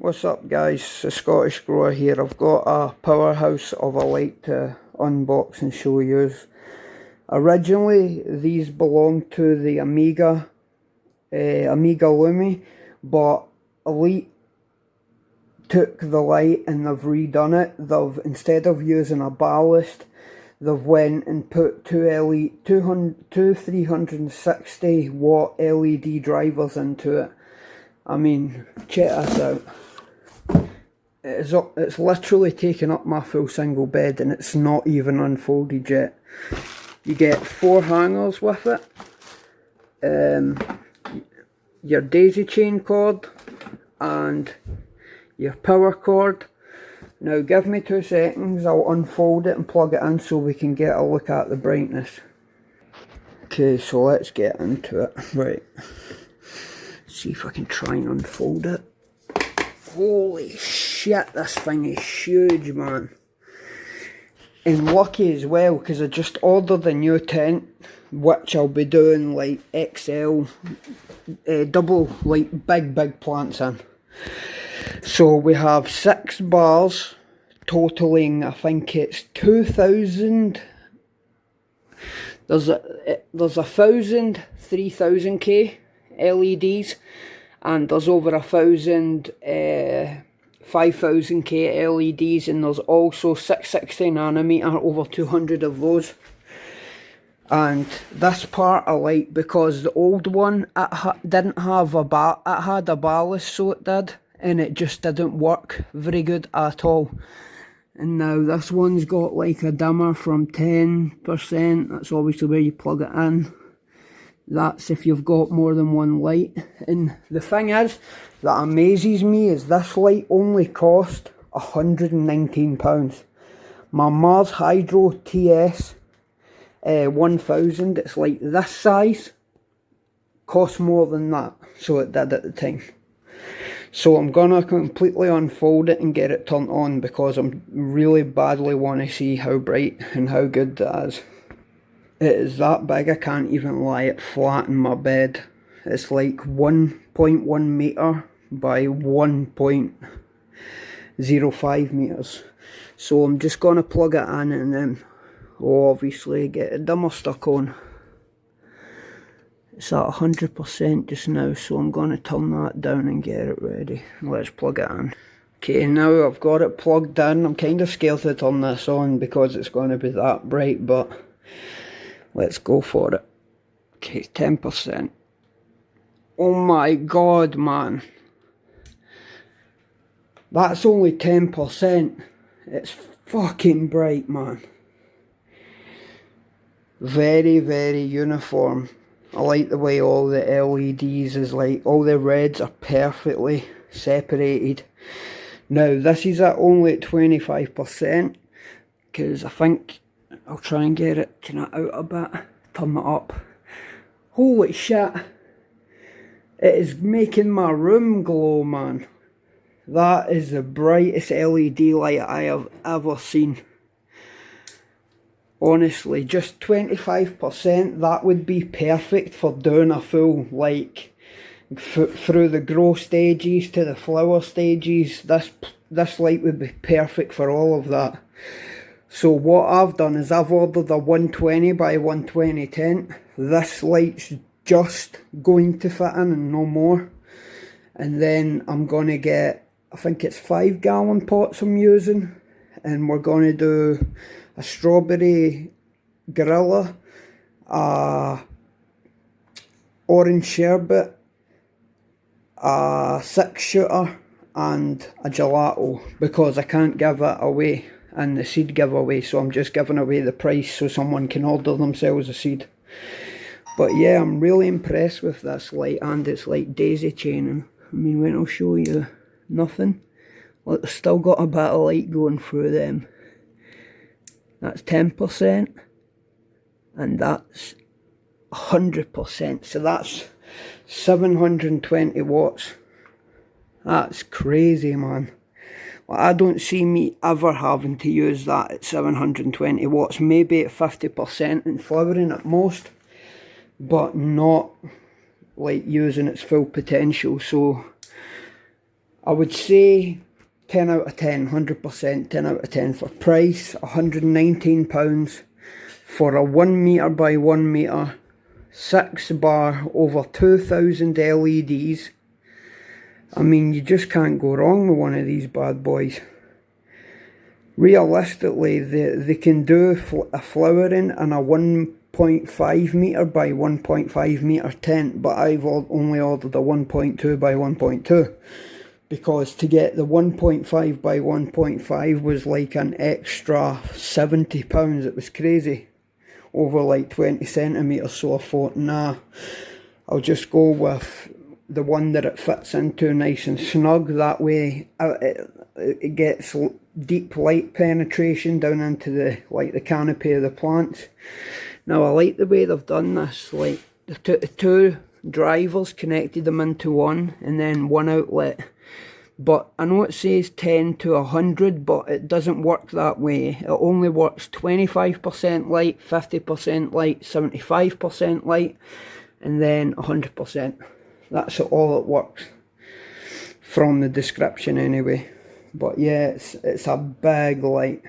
What's up guys, the Scottish Grower here. I've got a powerhouse of a light to unbox and show you. Originally these belonged to the Amiga Lumi, but Elite took the light and they've redone it. Instead of using a ballast, they've went and put two 360 watt LED drivers into it. I mean, check this out. It's literally taken up my full single bed and it's not even unfolded yet. You get 4 hangers with it, your daisy chain cord and your power cord. Now give me 2 seconds, I'll unfold it and plug it in so we can get a look at the brightness. Okay, so let's get into it. Right, see if I can try and unfold it. Holy shit, this thing is huge, man. And lucky as well, because I just ordered a new tent, which I'll be doing like XL, double, like big plants in. So we have 6 bars, totaling, I think it's 2,000. There's 1,000 3000K LEDs. And there's over 1,000 5,000K LEDs, and there's also 660nm, over 200 of those. And this part I like because the old one didn't have it had a ballast, so it did, and it just didn't work very good at all. And now this one's got like a dimmer from 10%. That's obviously where you plug it in. That's if you've got more than one light. And the thing is that amazes me is this light only cost £119. My Mars Hydro TS 1000, it's like this size, cost more than that, so it did at the time. So I'm gonna completely unfold it and get it turned on because I really badly want to see how bright and how good that is. It is that big, I can't even lie it flat in my bed. It's like 1.1 metre by 1.05 metres. So I'm just going to plug it in and then obviously get a dimmer stuck on. It's at 100% just now, so I'm going to turn that down and get it ready. Let's plug it in. Okay, now I've got it plugged in. I'm kind of scared to turn this on because it's going to be that bright, but let's go for it. Okay, 10%. Oh my god, man. That's only 10%. It's fucking bright, man. Very, very uniform. I like the way all the LEDs is like, all the reds are perfectly separated. Now, this is only at 25%, because I think I'll try and get it kind of out a bit, turn it up. Holy shit, it is making my room glow, man. That is the brightest LED light I have ever seen. Honestly, just 25%, that would be perfect for doing a full, like, through the grow stages to the flower stages. This light would be perfect for all of that. So what I've done is I've ordered a 120 by 120 tent. This light's just going to fit in and no more. And then I'm going to get, I think it's 5-gallon pots I'm using. And we're going to do a strawberry gorilla, orange sherbet, a 6-shooter and a gelato, because I can't give it away in the seed giveaway, so I'm just giving away the price so someone can order themselves a seed. But yeah, I'm really impressed with this light, and it's like daisy chaining. I mean, when I'll show you, nothing. Look, it's still got a bit of light going through them. That's 10%, and that's 100%, so that's 720 watts. That's crazy, man. Well, I don't see me ever having to use that at 720 watts, maybe at 50% in flowering at most, but not like using its full potential. So I would say 10 out of 10, 100%, 10 out of 10 for price. £119 for a 1 metre by 1 metre, 6 bar, over 2000 LEDs. I mean, you just can't go wrong with one of these bad boys. Realistically, they can do a flowering in a 1.5 metre by 1.5 metre tent, but I've only ordered a 1.2 by 1.2 because to get the 1.5 by 1.5 was like an extra £70. It was crazy, over like 20 centimetres. So I thought, nah, I'll just go with the one that it fits into nice and snug. That way it gets deep light penetration down into the canopy of the plants. Now I like the way they've done this, like the two drivers connected them into one and then one outlet. But I know it says 10 to 100, but it doesn't work that way. It only works 25% light, 50% light, 75% light, and then 100%. That's all it works from the description anyway. But yeah, it's a big light.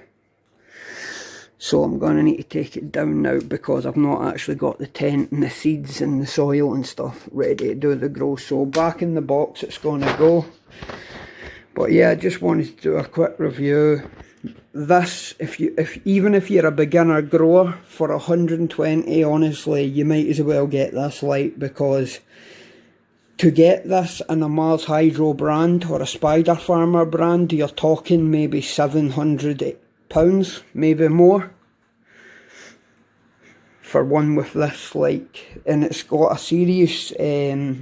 So I'm going to need to take it down now because I've not actually got the tent and the seeds and the soil and stuff ready to do the grow. So back in the box it's going to go. But yeah, I just wanted to do a quick review. This, even if you're a beginner grower, for 120, honestly, you might as well get this light, because to get this in a Mars Hydro brand or a Spider Farmer brand, you're talking maybe £700, maybe more, for one with this, like, and it's got a serious, I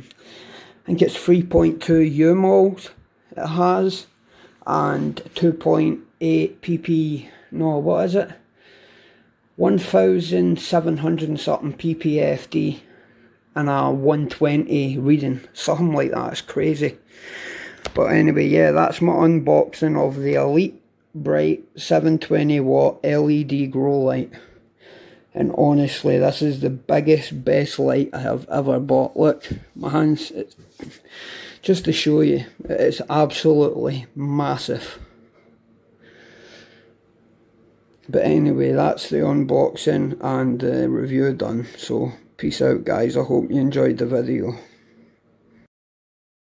think it's 3.2 UMOLs it has, and 2.8 pp, no, what is it, 1700 and something ppfd, and a 120 reading, something like that. It's crazy. But anyway, yeah, that's my unboxing of the Elite Bright 720 watt LED grow light. And honestly, this is the biggest, best light I have ever bought. Look, my hands, just to show you, it's absolutely massive. But anyway, that's the unboxing and the review done. So peace out, guys. I hope you enjoyed the video.